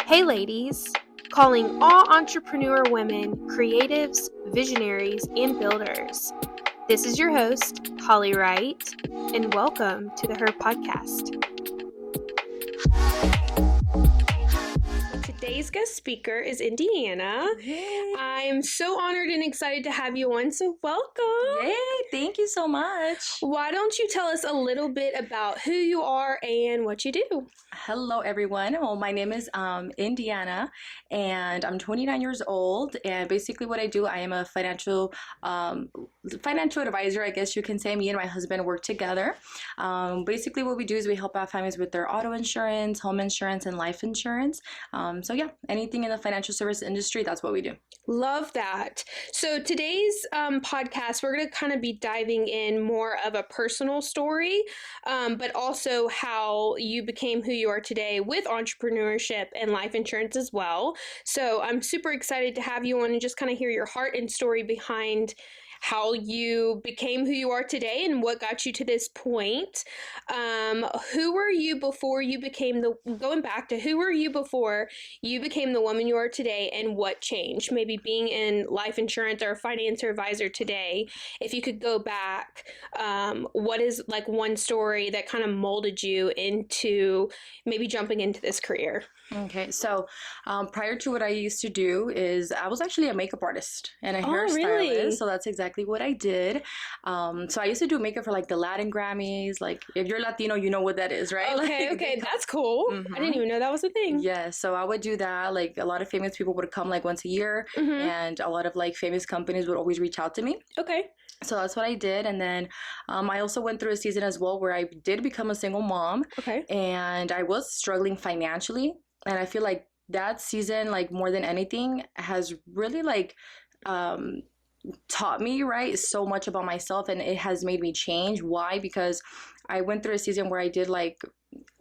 Hey ladies, calling all entrepreneur women, creatives, visionaries, and builders. This is your host, Holly Wright, and welcome to the Her Podcast. Today's guest speaker is Yndianna. Yay. I'm so honored and excited to have you on, so welcome. Yay, thank you so much. Why don't you tell us a little bit about who you are and what you do? Hello, everyone. Well, my name is Yndianna, and I'm 29 years old. And basically, what I do, I am a financial advisor, I guess you can say. Me and my husband work together. Basically, what we do is we help out families with their auto insurance, home insurance, and life insurance. So yeah, anything in the financial service industry, that's what we do. Love that. So today's podcast, we're going to kind of be diving in more of a personal story, but also how you became who you are today with entrepreneurship and life insurance as well. So I'm super excited to have you on and just kind of hear your heart and story behind how you became who you are today and what got you to this point. Who were you before you became going back to who were you before you became the woman you are today, and what changed? Maybe being in life insurance or a financial advisor today, if you could go back, what is like one story that kind of molded you into maybe jumping into this career? Okay, so prior to what I used to do is I was actually a makeup artist and a hairstylist. Really? So that's exactly what I did. So I used to do makeup for like the Latin Grammys. Like if you're Latino, you know what that is, right? Okay, that's cool. I didn't even know that was a thing. Yeah, so I would do that. Like a lot of famous people would come like once a year, and a lot of like famous companies would always reach out to me. Okay. So that's what I did. And then I also went through a season as well where I did become a single mom. Okay. And I was struggling financially. And I feel like that season, like more than anything, has really like taught me, right, so much about myself, and it has made me change. Why? Because I went through a season where I did like,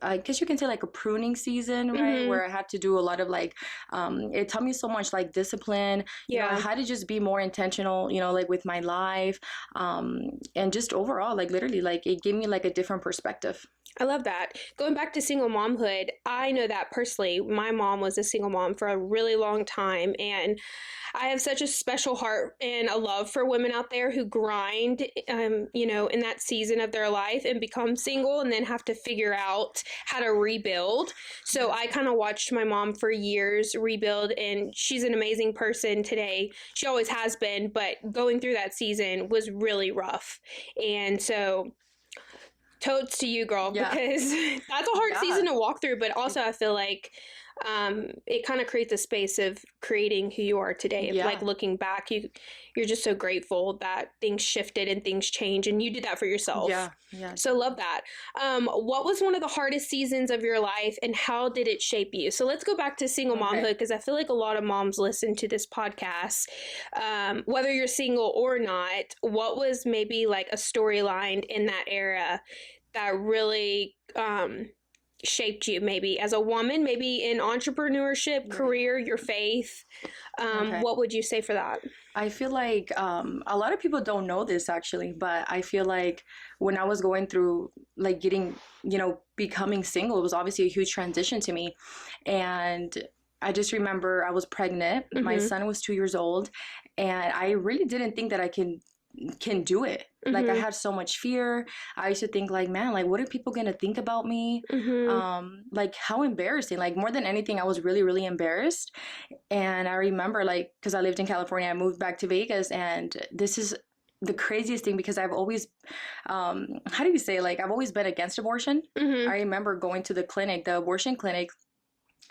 I guess you can say like a pruning season, right? Where I had to do a lot of like, it taught me so much like discipline. You know, I had to just be more intentional, you know, like with my life, and just overall, like literally, like it gave me like a different perspective. I love that. Going back to single momhood, I know that personally. My mom was a single mom for a really long time, and I have such a special heart and a love for women out there who grind, you know, in that season of their life and become single and then have to figure out how to rebuild. So I kind of watched my mom for years rebuild, and she's an amazing person today. She always has been, but going through that season was really rough. And so totes to you, girl, because that's a hard season to walk through, but also I feel like it kind of creates a space of creating who you are today. Like looking back, you're just so grateful that things shifted and things changed, and you did that for yourself. So love that. What was one of the hardest seasons of your life, and how did it shape you? So let's go back to single momhood, because I feel like a lot of moms listen to this podcast. Whether you're single or not, what was maybe like a storyline in that era that really shaped you, maybe as a woman, maybe in entrepreneurship, career, your faith? What would you say for that? I feel like a lot of people don't know this actually, but I feel like when I was going through like getting, you know, becoming single, it was obviously a huge transition to me. And I just remember I was pregnant. My son was 2 years old, and I really didn't think that I can do it. Like I had so much fear. I used to think like, man, like what are people gonna think about me? Like how embarrassing. Like more than anything, I was really, really embarrassed. And I remember like, because I lived in California, I moved back to Vegas, and this is the craziest thing because I've always, how do you say, like I've always been against abortion. I remember going to the clinic, the abortion clinic,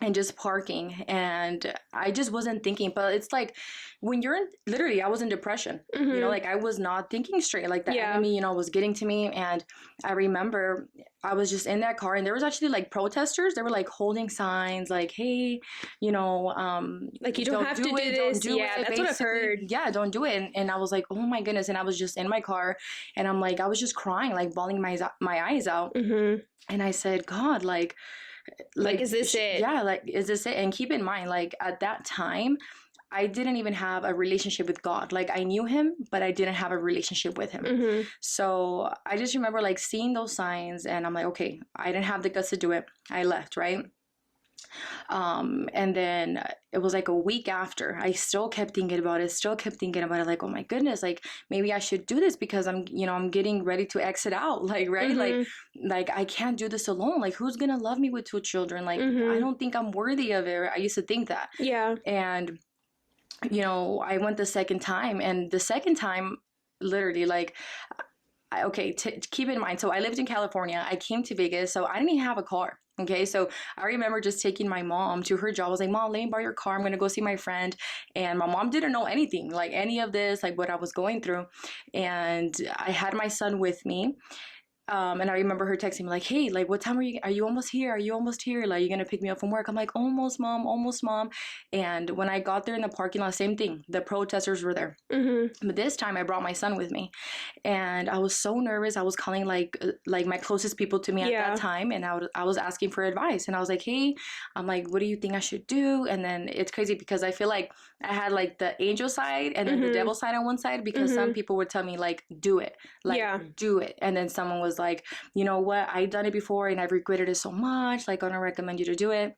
and just parking, and I just wasn't thinking. But it's like when you're in, literally I was in depression, you know, like I was not thinking straight, like the enemy, you know, was getting to me. And I remember I was just in that car, and there was actually like protesters. They were like holding signs like, hey, you know, like you don't have to do this. Don't do it, That's what I've heard. Don't do it. And I was like, oh my goodness. And I was just in my car, and I'm like, I was just crying, like bawling my eyes out. And I said, God, like is this it? Yeah, like is this it? And keep in mind, like at that time I didn't even have a relationship with God. Like I knew him, but I didn't have a relationship with him. So I just remember like seeing those signs, and I'm like, okay, I didn't have the guts to do it. I left, right? And then it was like a week after, I still kept thinking about it, like, oh my goodness, like maybe I should do this because I'm getting ready to exit out, like, right? Mhm. Like I can't do this alone. Like, who's gonna love me with two children? Like, I Mhm. don't think I'm worthy of it. I used to think that. Yeah. And, I went the second time, and the second time, literally, like, okay, keep in mind, so I lived in California. I came to Vegas, so I didn't even have a car. Okay, so I remember just taking my mom to her job. I was like, Mom, let me borrow your car. I'm gonna go see my friend. And my mom didn't know anything, like any of this, like what I was going through. And I had my son with me. And I remember her texting me like, "Hey, like, what time are you almost here? Are you almost here? Like, you gonna pick me up from work?" I'm like, "Almost, mom. Almost, mom." And when I got there in the parking lot, same thing. The protesters were there. Mhm. But this time I brought my son with me, and I was so nervous. I was calling like my closest people to me at that Yeah. time, and I was asking for advice. And I was like, "Hey, I'm like, what do you think I should do?" And then it's crazy because I feel like I had like the angel side and then the Mhm. devil side on one side, because some Mhm. people would tell me like, "Do it, like Yeah. do it," and then someone was like, "You know what? I've done it before and I've regretted it so much. Like, I don't recommend you to do it."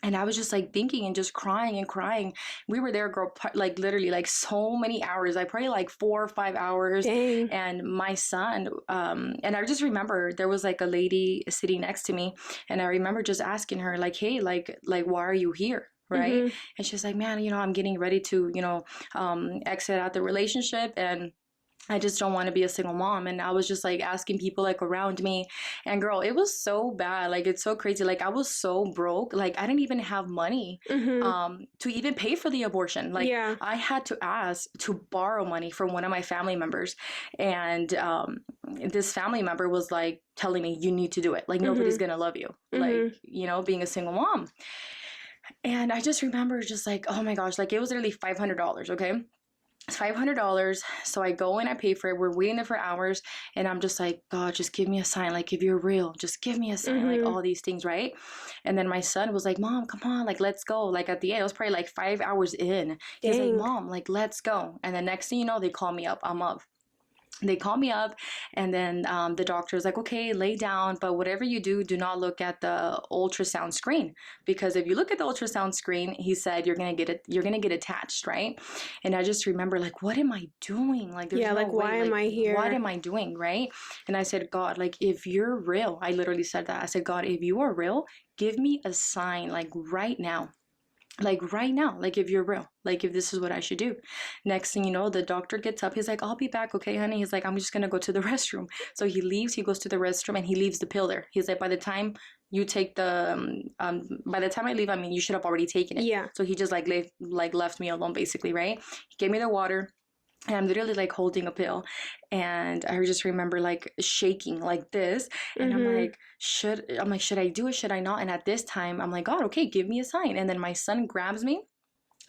And I was just like thinking and just crying and crying. We were there, girl, like literally like so many hours. I probably like 4 or 5 hours. Dang. And my son, and I just remember there was like a lady sitting next to me, and I remember just asking her like, "Hey, like why are you here?" Right? Mhm. And she's like, "Man, I'm getting ready to, exit out the relationship, and I just don't want to be a single mom." And I was just like asking people like around me. And girl, it was so bad. Like, it's so crazy. Like, I was so broke. Like, I didn't even have money Mhm. to even pay for the abortion. Like, Yeah. I had to ask to borrow money from one of my family members. And this family member was like telling me, "You need to do it. Like, nobody's Mhm. going to love you. Like, Mhm. being a single mom." And I just remember just like, oh my gosh, like it was literally $500. Okay, it's $500. So I go and I pay for it. We're waiting there for hours. And I'm just like, "God, just give me a sign. Like, if you're real, just give me a sign." Like, Mhm. all these things, right? And then my son was like, "Mom, come on. Like, let's go." Like, at the end, it was probably like 5 hours in. He's like, Dang. "Mom, like, let's go." And the next thing you know, they call me up. I'm up. They call me up, and then the doctor is like, "Okay, lay down, but whatever you do, do not look at the ultrasound screen, because if you look at the ultrasound screen," he said, you're gonna get attached, right?" And I just remember like, what am I doing? Like, there's Yeah, no like way. why am Like, I what here? am I doing, right? And I said, "God, like, if you're real," I literally said that. I said, "God, if you are real, give me a sign, like right now." Like, right now, like, if you're real, like, if this is what I should do. Next thing you know, the doctor gets up. He's like, "I'll be back, okay, honey?" He's like, "I'm just gonna go to the restroom." So he leaves. He goes to the restroom, and he leaves the pill there. He's like, "By the time you take the by the time I leave, I mean, you should have already taken it." Yeah. So he just like left me alone, basically, right? He gave me the water, and I'm literally like holding a pill. And I just remember like shaking like this. And Mhm. I'm like, should I do it? Should I not? And at this time, I'm like, "God, okay, give me a sign." And then my son grabs me,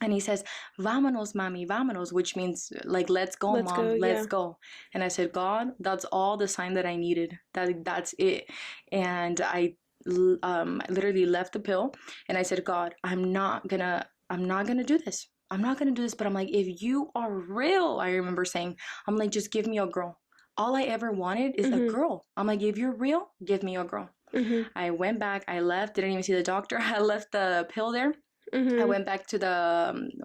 and he says, "Vámonos, mami, vámonos," which means like, "Let's go, Let's mom, go. let's Yeah. go." And I said, "God, that's all the sign that I needed. That's it." And I literally left the pill, and I said, "God, I'm not gonna do this. I'm not gonna do this." But I'm like, "If you are real," I remember saying, I'm like, "just give me a girl. All I ever wanted is a Mhm. girl." I'm like, "If you're real, give me a girl." Mhm. I went back. I left. Didn't even see the doctor. I left the pill there. I Mhm. went back to the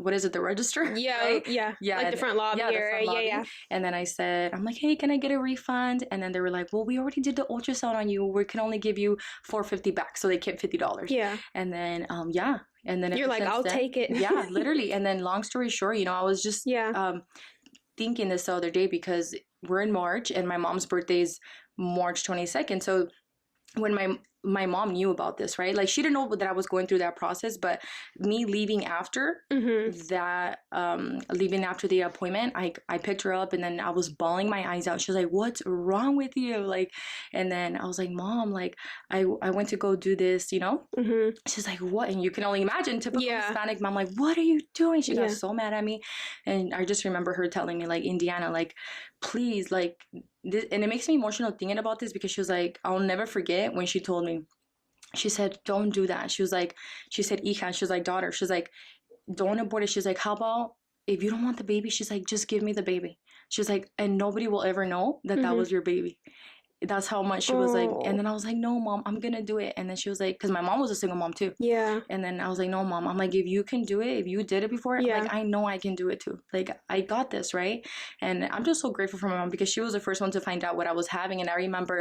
what is it, the register, Yeah. right? Yeah. Yeah, Like the and front yeah, lobby the area. front Yeah. lobby. Yeah. And then I said, I'm like, "Hey, can I get a refund?" And then they were like, "Well, we already did the ultrasound on you. We can only give you 450 back." So they kept $50. Yeah. And then yeah, and then You're ever like, since I'll then, take it. yeah, literally. And then long story short, I was just Yeah. thinking this the other day, because we're in March and my mom's birthday is March 22nd. So when my mom knew about this, right? Like, she didn't know that I was going through that process, but me leaving after Mhm. that, leaving after the appointment, I picked her up, and then I was bawling my eyes out. She was like, "What's wrong with you?" Like, and then I was like, "Mom, like, I went to go do this, you know?" Mhm. She's like, "What?" And you can only imagine, typical Yeah. Hispanic mom, like, "What are you doing?" She got Yeah. so mad at me. And I just remember her telling me, like, "Indiana, like, please, like," this, and it makes me emotional thinking about this, because she was like, I'll never forget when she told me, she said, "Don't do that." She was like, she said, "Hija," she was like, "daughter," she's like, "don't abort it." She's like, "How about if you don't want the baby?" She's like, "Just give me the baby." She's like, "And nobody will ever know that that Mhm. was your baby." that's how much she was like. And Oh, then I was like, no, mom, I'm gonna do it. And then she was like, because my mom was a single mom too. yeah, And then I was like, no, mom, I'm like, if you can do it, if you did it before, yeah. like, I know I can do it too. Like, I got this, right? And I'm just so grateful for my mom because she was the first one to find out what I was having. And I remember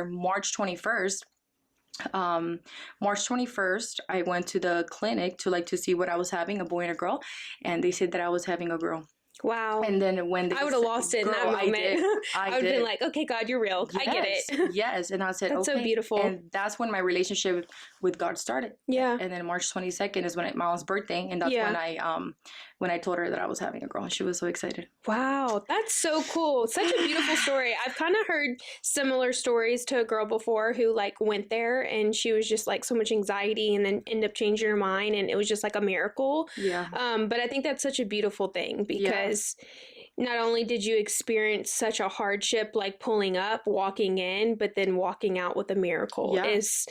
um March 21st, I went to the clinic to like to see what I was having, a boy and a girl, and they said that I was having a girl. Wow. And then when they I would have lost it in that girl, I moment. did. I I would have been did. like, okay, God, you're real. I get Yes, it. yes. And I said, That's so okay. beautiful. And that's when my relationship with God started. Yeah. And then March 22nd is when my mom's birthday, and that's Yeah. when I told her that I was having a girl. She was so excited. Wow, that's so cool. Such a beautiful story. I've kind of heard similar stories to a girl before who like went there and she was just like so much anxiety and then ended up changing her mind and it was just like a miracle. Yeah. But I think that's such a beautiful thing Yeah. because not only did you experience such a hardship like pulling up, walking in, but then walking out with a miracle Yeah. is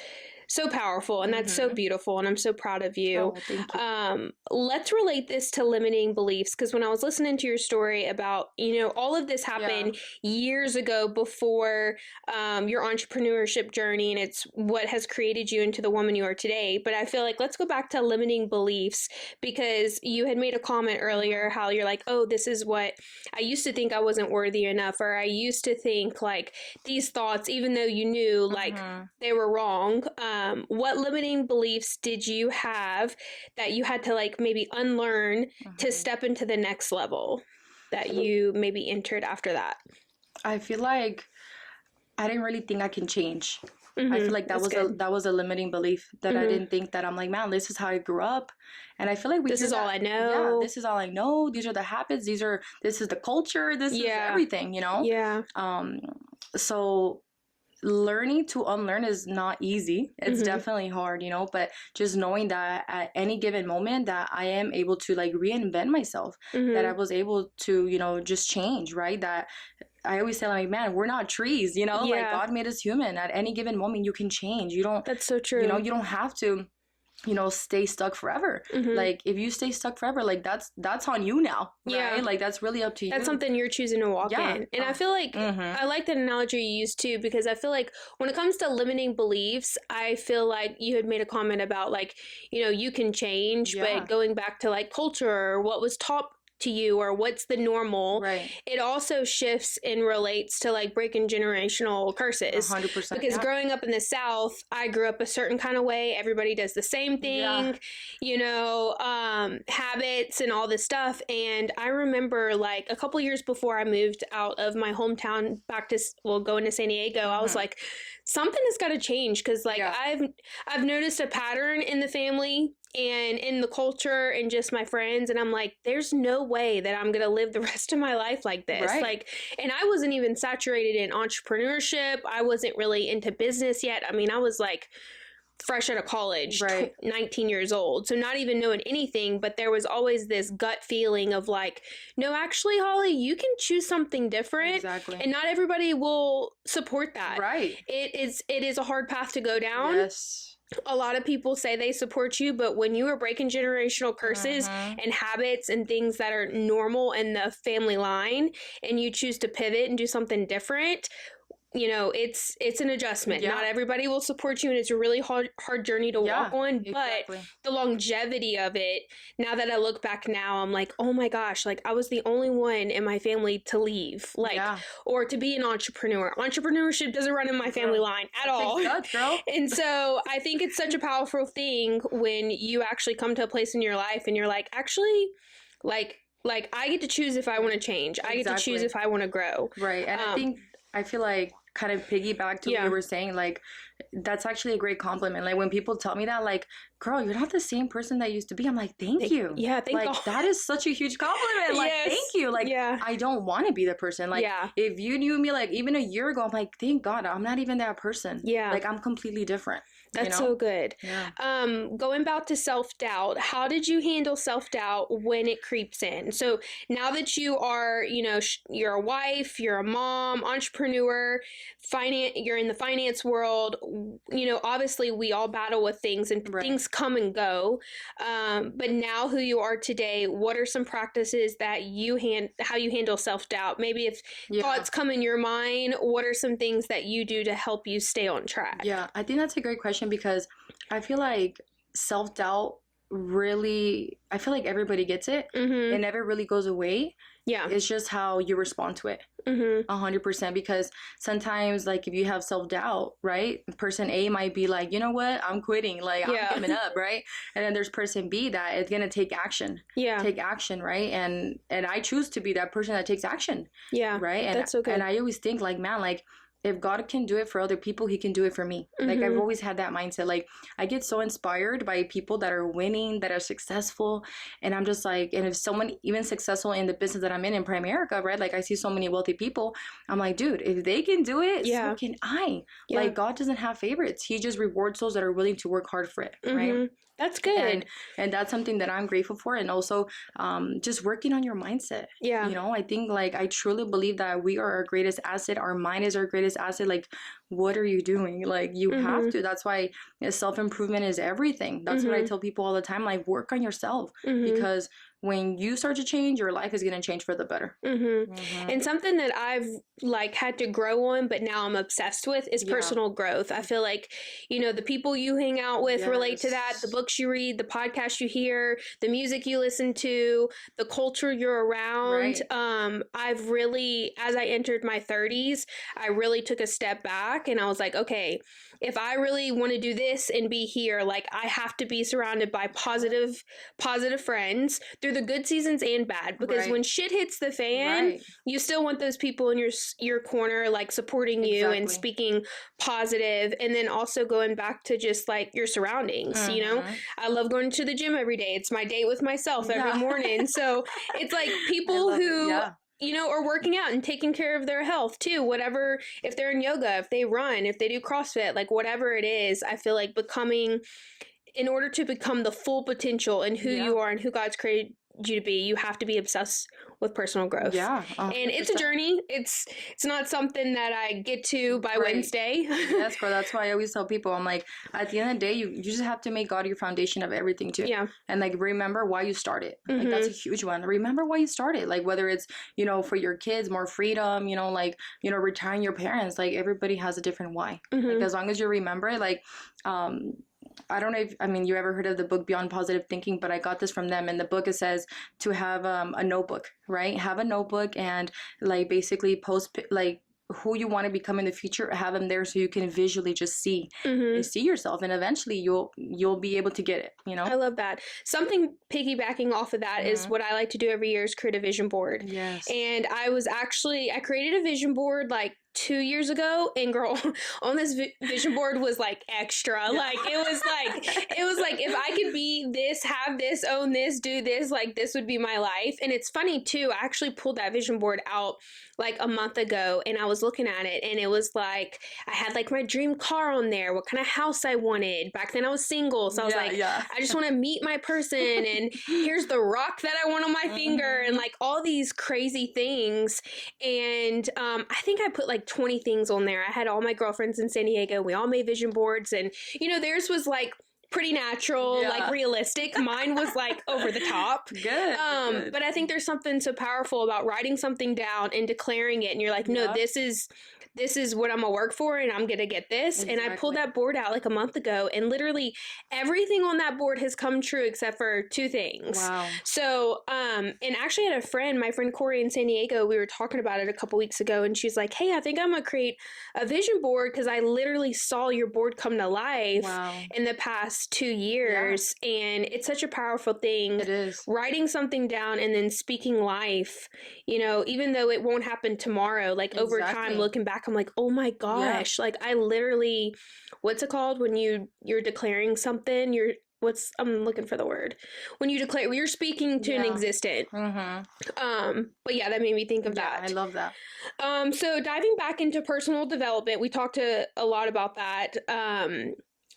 so powerful and that's so Mm-hmm. beautiful and I'm so proud of you. Oh, thank you. Let's relate this to limiting beliefs because when I was listening to your story about, all of this Yeah. happened years ago before your entrepreneurship journey and it's what has created you into the woman you are today. But I feel like let's go back to limiting beliefs because you had made a comment earlier how you're like, oh, this is what I used to think I wasn't worthy enough, or I used to think like these thoughts, even though you knew like Mm-hmm. they were wrong. What limiting beliefs did you have that you had to like maybe unlearn to Mm-hmm. step into the next level that you maybe entered after that? I feel like I didn't really think I can change. I feel like That's good. that was a limiting belief that I hmm didn't think that I'm like, man, this is how I grew up. And I feel like we This hear is all that, I yeah, know. this is all I know. These are the habits. This is the culture. This is Yeah. everything, you know? Yeah. Um, so learning to unlearn is not easy. It's hmm definitely hard, you know, but just knowing that at any given moment that I am able to like reinvent myself, that I hmm was able to, just change, right? That I always say like, man, we're not trees, like Yeah. God made us human. At any given moment you can change. You don't, That's so true. you don't have to stay stuck forever. hmm Like if you stay stuck forever, like that's on you now, Yeah. right? Like that's really up to That's you. something you're choosing to walk Yeah. in. And I feel like Mm-hmm. I like that analogy you used too, because I feel like when it comes to limiting beliefs, I feel like you had made a comment about like, you can change, Yeah. but going back to like culture or what was taught to you or what's the normal, Right. it also shifts and relates to like breaking generational curses. 100%. Because Yeah. growing up in the South, I grew up a certain kind of way. Everybody does the same Yeah. thing, habits and all this stuff. And I remember like a couple years before I moved out of my hometown back to, going to San Diego, I was Mhm. like, something has got to change because like Yeah. I've noticed a pattern in the family and in the culture and just my friends, and I'm like, there's no way that I'm gonna live the rest of my life like this. Right. Like, and I wasn't even saturated in entrepreneurship. I wasn't really into business yet. I mean, I was like fresh out of college, Right. 19 years old, so not even knowing anything, but there was always this gut feeling of like, no, actually, Holly, you can choose something different. Exactly. And not everybody will support that. Right. It is a hard path to go down. Yes. A lot of people say they support you, but when you are breaking generational curses Mhm. and habits and things that are normal in the family line and you choose to pivot and do something different, it's an adjustment. Yeah. Not everybody will support you and it's a really hard journey to Yeah, walk on, exactly. but the longevity of it, now that I look back now, I'm like, oh my gosh, like I was the only one in my family to leave, like, Yeah. or to be an entrepreneur. Entrepreneurship doesn't run in my family line at all. Takes guts, girl. And so I think it's such a powerful thing when you actually come to a place in your life and you're like, actually, like I get to choose if I want to change. I get to choose Exactly. if I want to grow. Right. And I feel like kind of piggyback to what Yeah. you were saying, like that's actually a great compliment. Like when people tell me that, like, girl, you're not the same person that used to be. I'm like, thank you. Yeah, thank like God. that is such a huge compliment. Like, Yes. thank you. Like Yeah. I don't want to be the person. Like Yeah. if you knew me like even a year ago, I'm like, thank God I'm not even that person. Yeah. Like I'm completely different. That's so good. Yeah. Going back to self-doubt, how did you handle self-doubt when it creeps in? So now that you are, you're a wife, you're a mom, entrepreneur, you're in the finance world, obviously we all battle with things and Right. things come and go. But now who you are today, what are some practices that how you handle self-doubt? Maybe if thoughts come in your mind, what are some things that you do to help you stay on track? Yeah, I think that's a great question because I feel like self-doubt really, I feel like everybody gets it. Mm-hmm. It never really goes away. Yeah. It's just how you respond to it. Mm-hmm. 100%. Because sometimes, like, if you have self-doubt, right, person A might be like, you know what, I'm quitting, like, I'm giving up, right? And then there's person B that is gonna take action. Take action, right? And I choose to be that person that takes action. Right? And that's so good. And I always think, like, man, like, if God can do it for other people, he can do it for me. Like, I've always had that mindset. Like, I get so inspired by people that are winning, that are successful. And I'm just like, and if someone even successful in the business that I'm in Primerica, right? Like, I see so many wealthy people. I'm like, dude, if they can do it, so can I. Like, God doesn't have favorites. He just rewards those that are willing to work hard for it, right? That's good. And that's something that I'm grateful for. And also just working on your mindset. I think, like, I truly believe that we are our greatest asset. Our mind is our greatest asset. Like, what are you doing? Like, you have to. That's why self-improvement is everything. That's what I tell people all the time. Like, work on yourself. Because when you start to change, your life is going to change for the better. And something that I've like had to grow on, but now I'm obsessed with is personal growth. I feel like, the people you hang out with relate to that, the books you read, the podcasts you hear, the music you listen to, the culture you're around. I've really, as I entered my 30s, I really took a step back and I was like, okay, if I really want to do this and be here, like, I have to be surrounded by positive friends through the good seasons and bad, because when shit hits the fan, you still want those people in your corner, like, supporting you and speaking positive. And then also going back to just like your surroundings. I love going to the gym every day. It's my date with myself every morning. So it's like people who are working out and taking care of their health too. Whatever, if they're in yoga, if they run, if they do CrossFit, like, whatever it is, I feel like in order to become the full potential and who you are and who God's created you to be, you have to be obsessed with personal growth. 100%. And it's a journey. It's not something that I get to by Wednesday. Yes, girl. That's why I always tell people, I'm like, at the end of the day, you just have to make God your foundation of everything too. And, like, remember why you started. Like, that's a huge one. Remember why you started. Like, whether it's, for your kids, more freedom, retiring your parents, like, everybody has a different why. Like, as long as you remember it, like, I don't know if, you ever heard of the book Beyond Positive Thinking, but I got this from them. In the book, it says to have a notebook, right? Have a notebook and, like, basically post, like, who you want to become in the future, have them there so you can visually just see yourself, and eventually you'll be able to get it. I love that. Something piggybacking off of that is what I like to do every year is create a vision board. And I created a vision board like 2 years ago, and girl, on this vision board was like extra. Like, it was like if I could be this, have this, own this, do this, like, this would be my life. And it's funny too, I actually pulled that vision board out like a month ago, and I was looking at it, and it was like, I had like my dream car on there, what kind of house I wanted. Back then I was single, so I was I just want to meet my person, and here's the rock that I want on my finger, and like all these crazy things. And I think I put like 20 things on there. I had all my girlfriends in San Diego. We all made vision boards, and theirs was like pretty natural, like realistic. Mine was like over the top. Good. But I think there's something so powerful about writing something down and declaring it, and you're like, no, this is what I'm gonna work for, and I'm gonna get this. And I pulled that board out like a month ago, and literally everything on that board has come true except for 2 things. Wow. So, and actually I had a friend, my friend Corey in San Diego, we were talking about it a couple weeks ago, and she's like, hey, I think I'm gonna create a vision board because I literally saw your board come to life in the past 2 years. And it's such a powerful thing. It is. Writing something down and then speaking life, even though it won't happen tomorrow, like over time, looking back, I'm like, oh my gosh, like, I literally, what's it called when you're declaring something, I'm looking for the word, when you're speaking to an existent. But yeah, that made me think of that. I love that. So diving back into personal development, we talked a lot about that.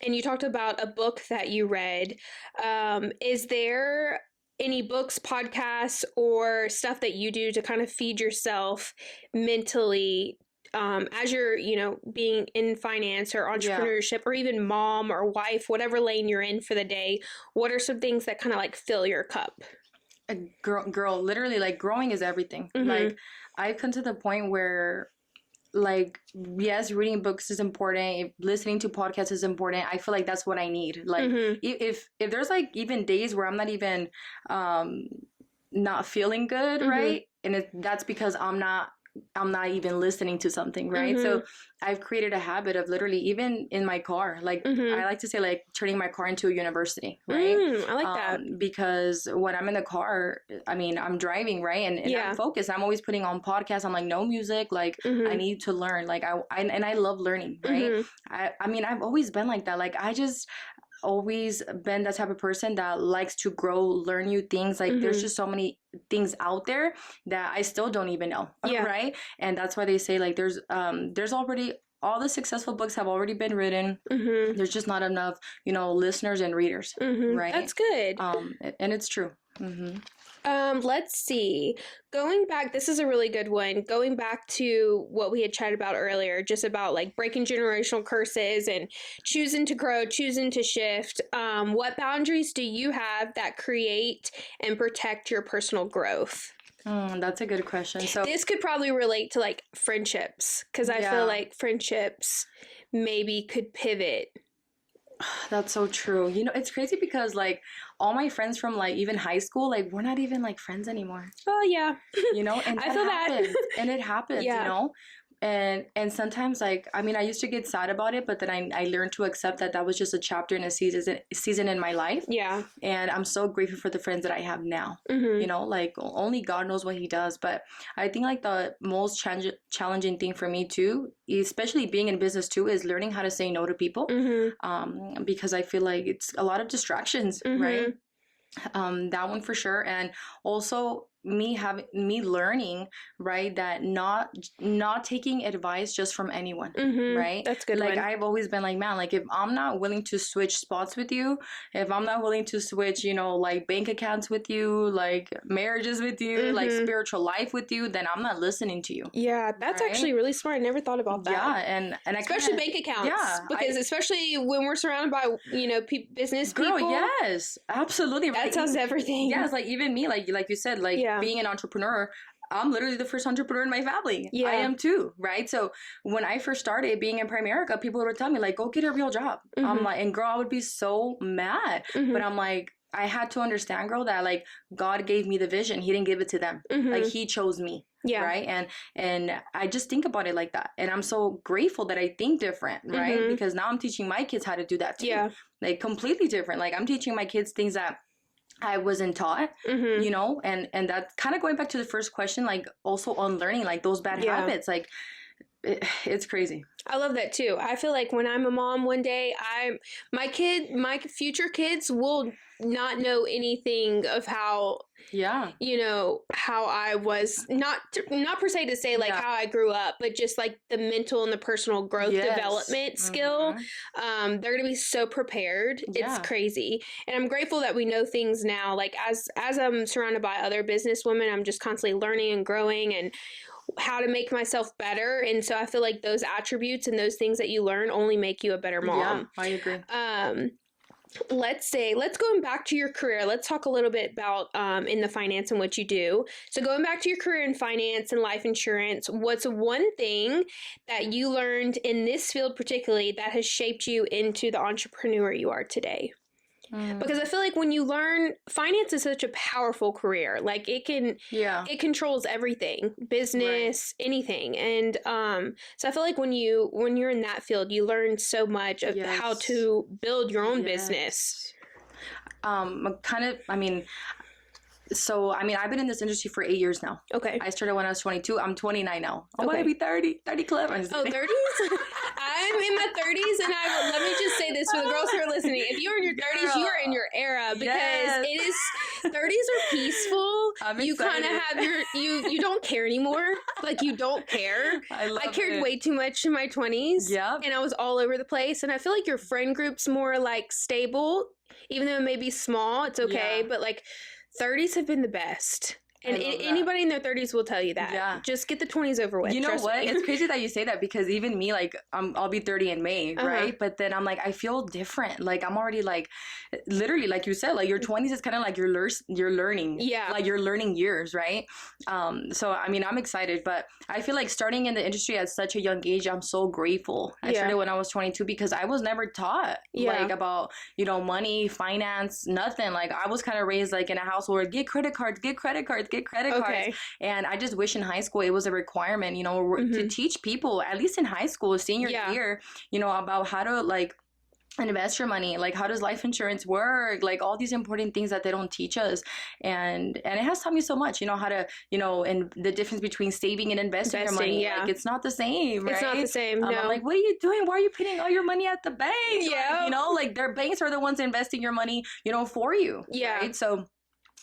and you talked about a book that you read. Is there any books, podcasts, or stuff that you do to kind of feed yourself mentally, as you're, being in finance or Yeah. entrepreneurship or even mom or wife, whatever lane you're in for the day? What are some things that kind of like fill your cup? Girl, literally, like, growing is everything. Mm-hmm. Like, I've come to the point where, like, yes, reading books is important, listening to podcasts is important. I feel like that's what I need. Like, Mm-hmm. if there's like even days where I'm not even not feeling good, Mm-hmm. right? And that's because I'm not even listening to something, right? Mm-hmm. So I've created a habit of literally, even in my car, like, Mm-hmm. I like to say, like, turning my car into a university, right? I like that. Because when I'm in the car, I mean, I'm driving, right? And Yeah. I'm focused. I'm always putting on podcasts. I'm like, no music. Like, I Mm-hmm. need to learn. Like, and I love learning, right? Mm-hmm. I mean, I've always been like that. Like, I just always been that type of person that likes to grow, learn new things. Like, there's Mm-hmm. just so many things out there that I still don't even know, Yeah. right? And that's why they say, like, there's already, all the successful books have already been written. Mm-hmm. There's just not enough, listeners and readers, Mm-hmm. right? That's good. And it's true. Mm-hmm. Let's see. Going back, this is a really good one. Going back to what we had chatted about earlier, just about like breaking generational curses and choosing to grow, choosing to shift. What boundaries do you have that create and protect your personal growth? That's a good question. So This could probably relate to like friendships, because I feel yeah, like friendships maybe could pivot. that's so true. It's crazy because, like, all my friends from, like, even high school, like, we're not even like friends anymore. Oh, yeah. And I that feel that. happens. And it happens, Yeah. And sometimes, like, I mean, I used to get sad about it, but then I learned to accept that that was just a chapter in a season in my life. Yeah. And I'm so grateful for the friends that I have now. Mm-hmm. Like, only God knows what he does. But I think, like, the most challenging thing for me too, especially being in business too, is learning how to say no to people. Because I feel like it's a lot of distractions, right? That one for sure. And also me learning, right, that not taking advice just from anyone, right? That's a good Like, one. I've always been like, man, like, if I'm not willing to switch spots with you, if I'm not willing to switch, like, bank accounts with you, like, marriages with you, like, spiritual life with you, then I'm not listening to you. Yeah, that's Right? actually really smart. I never thought about that. Yeah, and I Especially kinda, bank accounts. yeah, Because especially when we're surrounded by, business girl, people. yes, absolutely, That right. tells everything. Yeah, it's like, even me, like you said, like, Yeah. being an entrepreneur, I'm literally the first entrepreneur in my family. Yeah. I am too, right? So when I first started being in Primerica, people would tell me, like, go get a real job. I'm like, and girl, I would be so mad. But I'm like, I had to understand, girl, that, like, God gave me the vision. He didn't give it to them. Like, he chose me. Yeah. Right. And I just think about it like that. And I'm so grateful that I think different, right? Because now I'm teaching my kids how to do that too. Yeah. Like, completely different. Like, I'm teaching my kids things that I wasn't taught, and that's kind of going back to the first question, like, also unlearning, like, those bad habits. Like, it's crazy. I love that too. I feel like when I'm a mom one day, my future kids will not know anything of how, how I was, not per se to say like how I grew up, but just like the mental and the personal growth development skill. They're going to be so prepared. It's crazy. And I'm grateful that we know things now. Like, as I'm surrounded by other businesswomen, I'm just constantly learning and growing and how to make myself better. And so I feel like those attributes and those things that you learn only make you a better mom. Yeah, I agree. Let's go back to your career. Let's talk a little bit about in the finance and what you do. So going back to your career in finance and life insurance, what's one thing that you learned in this field particularly that has shaped you into the entrepreneur you are today? Because I feel like when you learn, finance is such a powerful career. Like, it controls everything, business, anything. And so I feel like when you're in that field, you learn so much of how to build your own business. So, I've been in this industry for 8 years now. Okay. I started when I was 22. I'm 29 now. I'm going to be 30 club. Oh, 30s? I'm in my 30s, and let me just say this for the girls who are listening. If you're in your 30s, you are in your era because Yes. it is 30s are peaceful. I'm You kind of excited. have you don't care anymore. Like you don't care. I love I cared it. way too much in my 20s. Yep. And I was all over the place. And I feel like your friend group's more like stable, even though it may be small, it's okay. Yeah. But like 30s have been the best. And I love that. anybody in their 30s will tell you that. Yeah. Just get the 20s over with. You know trust what? me. It's crazy that you say that because even me, like, I'll be 30 in May, Uh-huh. right? But then I'm like, I feel different. Like, I'm already like, literally, like you said, like your 20s is kind of like your learning, Yeah. like your learning years, right? So I mean, I'm excited, but I feel like starting in the industry at such a young age, I'm so grateful. I Yeah. started when I was 22 because I was never taught Yeah. like about money, finance, nothing. Like I was kind of raised like in a household where get credit cards, get credit cards, get credit cards. Okay. And I just wish in high school it was a requirement, to teach people, at least in high school, senior Yeah. year, about how to like invest your money, like how does life insurance work, like all these important things that they don't teach us. And it has taught me so much, how to, and the difference between saving and investing your money. Yeah. Like it's not the same, right? It's not the same. No. I'm like, what are you doing? Why are you putting all your money at the bank? Yeah. Like their banks are the ones investing your money, for you. Yeah. Right? So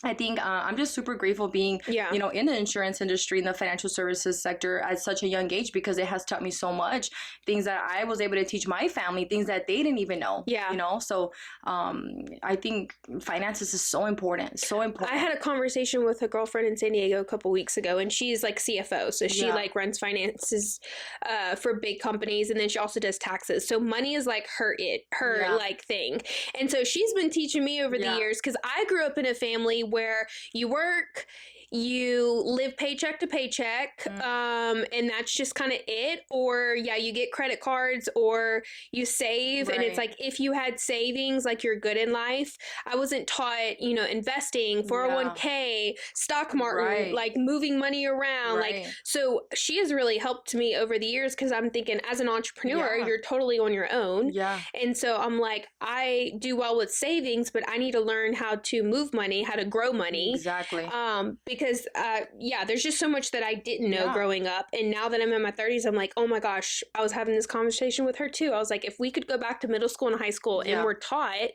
I think I'm just super grateful being, Yeah. in the insurance industry, in the financial services sector at such a young age, because it has taught me so much, things that I was able to teach my family, things that they didn't even know. Yeah. So I think finances is so important, so important. I had a conversation with a girlfriend in San Diego a couple weeks ago, and she's like CFO, so she Yeah. like runs finances for big companies, and then she also does taxes. So money is like her Yeah. like thing, and so she's been teaching me over the Yeah. years because I grew up in a family where you work. You live paycheck to paycheck, and that's just kind of it. Or you get credit cards, or you save, and it's Right. like if you had savings, like you're good in life. I wasn't taught, investing, 401k, stock market, Right. like moving money around. Right. Like, so she has really helped me over the years because I'm thinking as an entrepreneur, Yeah. you're totally on your own. Yeah. And so I'm like, I do well with savings, but I need to learn how to move money, how to grow money. Exactly. Because there's just so much that I didn't know Yeah. growing up. And now that I'm in my 30s, I'm like, oh my gosh, I was having this conversation with her too. I was like, if we could go back to middle school and high school and Yeah. we're taught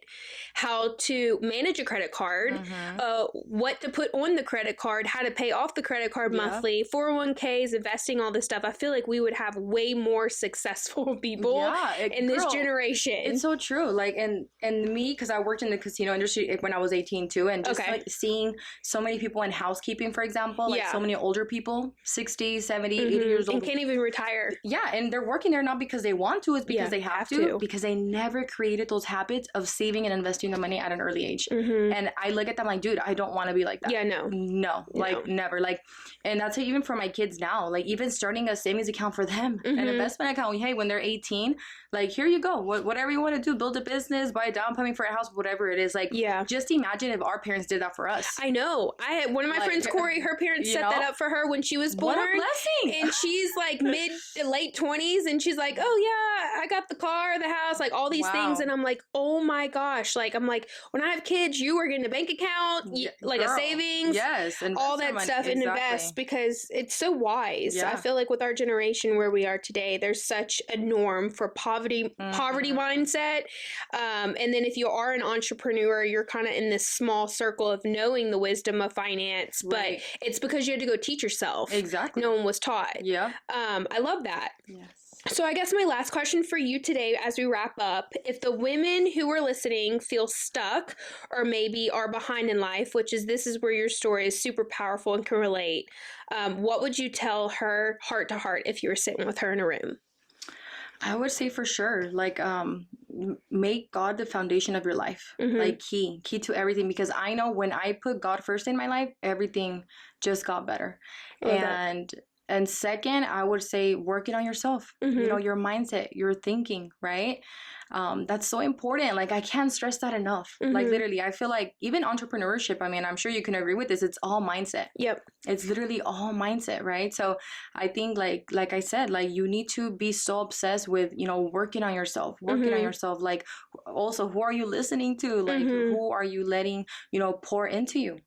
how to manage a credit card, Mhm. what to put on the credit card, how to pay off the credit card Yeah. monthly, 401ks, investing, all this stuff, I feel like we would have way more successful people Yeah, in this girl, generation. It's so true. Like, and me, because I worked in the casino industry when I was 18 too, and just Okay. like seeing so many people in housekeeping, for example, like Yeah. so many older people, 60, 70, 80 years old. and can't even retire. Yeah, and they're working there not because they want to, it's because Yeah, they have have to, to. because they never created those habits of saving and investing their money at an early age. And I look at them like, dude, I don't want to be like that. Yeah, no. No, like never. Like, and that's even for my kids now. Like, even starting a savings account for them, an investment account. Hey, when they're 18, like, here you go. Whatever you want to do, build a business, buy a down payment for a house, whatever it is. Like, Yeah. just imagine if our parents did that for us. I know. I had one of my Like, friends, Corey, her parents you set that know? up for her when she was born. What a blessing! And she's like mid to late 20s, and she's like, oh yeah, I got the car, the house, like all these Wow. things. And I'm like, oh my gosh. Like, I'm like, when I have kids, you are getting a bank account, like Girl. a savings, Yes, and all that stuff, and invest, because it's so wise. Yeah. I feel like with our generation where we are today, there's such a norm for poverty mindset. And then if you are an entrepreneur, you're kind of in this small circle of knowing the wisdom of finance, Right. but it's because you had to go teach yourself. Exactly. No one was taught. Yeah. I love that. Yes. So I guess my last question for you today as we wrap up, if the women who are listening feel stuck or maybe are behind in life, this is where your story is super powerful and can relate, what would you tell her heart to heart if you were sitting with her in a room? I would say for sure, like, make God the foundation of your life, like key to everything. Because I know when I put God first in my life, everything just got better. Love that. And second, I would say working on yourself, your mindset, your thinking, right? That's so important. Like, I can't stress that enough. Like, literally, I feel like even entrepreneurship, I mean, I'm sure you can agree with this. It's all mindset. Yep. It's literally all mindset, right? So I think like I said, like, you need to be so obsessed with, working on yourself, Like, also, who are you listening to? Like, who are you letting, pour into you?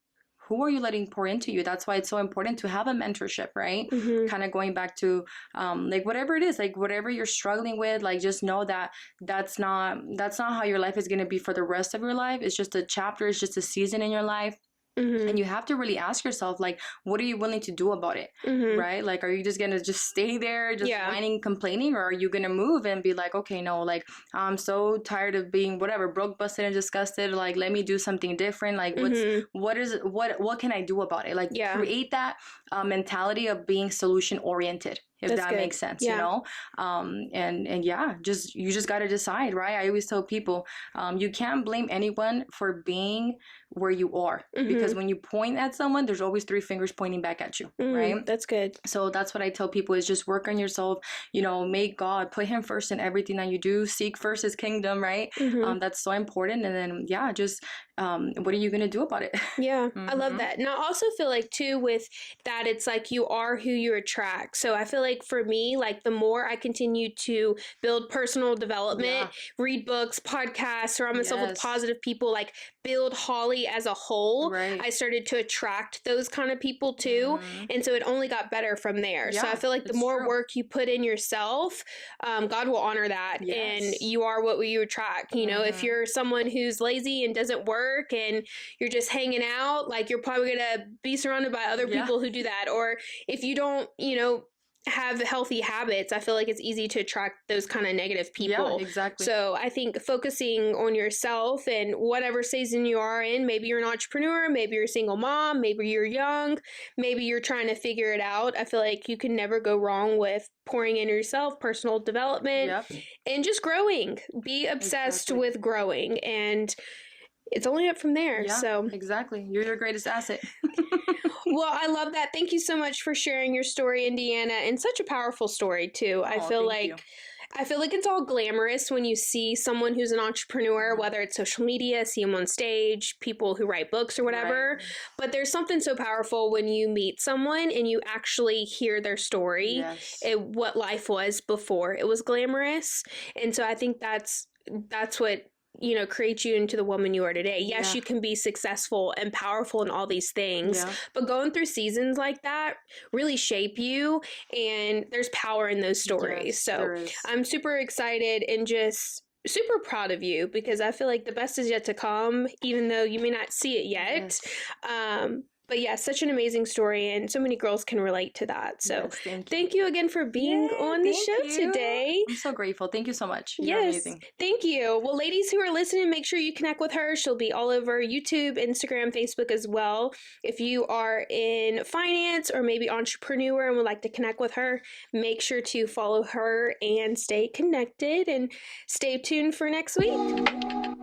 who are you letting pour into you? That's why it's so important to have a mentorship, right? Mm-hmm. Kind of going back to like whatever it is, like whatever you're struggling with, like just know that that's not how your life is going to be for the rest of your life. It's just a chapter, it's just a season in your life. Mm-hmm. And you have to really ask yourself, like, what are you willing to do about it? Mm-hmm. Right? Like, are you just gonna just stay there, just Yeah. whining, complaining, or are you gonna move and be like, okay, no, like, I'm so tired of being whatever, broke, busted, and disgusted. Like, let me do something different. Like, Mm-hmm. what can I do about it? Like, Yeah. create that mentality of being solution oriented, if That's that good. makes sense, Yeah. you know. And yeah, you just got to decide, right? I always tell people, you can't blame anyone for being where you are, because Mm-hmm. when you point at someone, there's always three fingers pointing back at you, right? That's good. So that's what I tell people, is just work on yourself, you know, make God, put him first in everything that you do, seek first his kingdom, right? Mm-hmm. That's so important. And then yeah, just what are you gonna do about it? Yeah, I love Mm-hmm. that. And I also feel like too with that it's like you are who you attract. So I feel like for me, like the more I continue to build personal development, Yeah. read books, podcasts, surround myself with Yes. positive people, like build Holly as a whole, Right. I started to attract those kind of people too. Mhm. And so it only got better from there. So I Yeah, feel like the it's more true. work you put in yourself, God will honor that. And Yes. you are what you attract. You know, if Mhm. you're someone who's lazy and doesn't work and you're just hanging out, like you're probably gonna be surrounded by other Yeah. people who do that. Or if you don't, have healthy habits, I feel like it's easy to attract those kind of negative Yeah, people. exactly. So I think focusing on yourself and whatever season you are in, maybe you're an entrepreneur, maybe you're a single mom, maybe you're young, maybe you're trying to figure it out. I feel like you can never go wrong with pouring in yourself, personal development, Yep. and just growing. Be obsessed Exactly. with growing, and it's only up from there. Yeah, So, exactly. You're your greatest asset. well, I love that. Thank you so much for sharing your story, Yndianna, and such a powerful story too. I Oh, feel thank you. like it's all glamorous when you see someone who's an entrepreneur, Mhm. whether it's social media, see them on stage, people who write books or whatever. Right. But there's something so powerful when you meet someone and you actually hear their story, Yes. what life was before it was glamorous. And so I think that's what creates you into the woman you are today. Yes, Yeah. you can be successful and powerful in all these things, Yeah. but going through seasons like that really shape you, and there's power in those stories. Yes, So there is. I'm super excited and just super proud of you, because I feel like the best is yet to come, even though you may not see it yet. Yes. But yeah, such an amazing story, and so many girls can relate to that. So Yes, thank you. thank you again for being Yay, on the thank show you. today. I'm so grateful. Thank you so much. You're Yes, amazing. thank you. Well, ladies who are listening, make sure you connect with her. She'll be all over YouTube, Instagram, Facebook as well. If you are in finance or maybe entrepreneur and would like to connect with her, make sure to follow her and stay connected, and stay tuned for next week.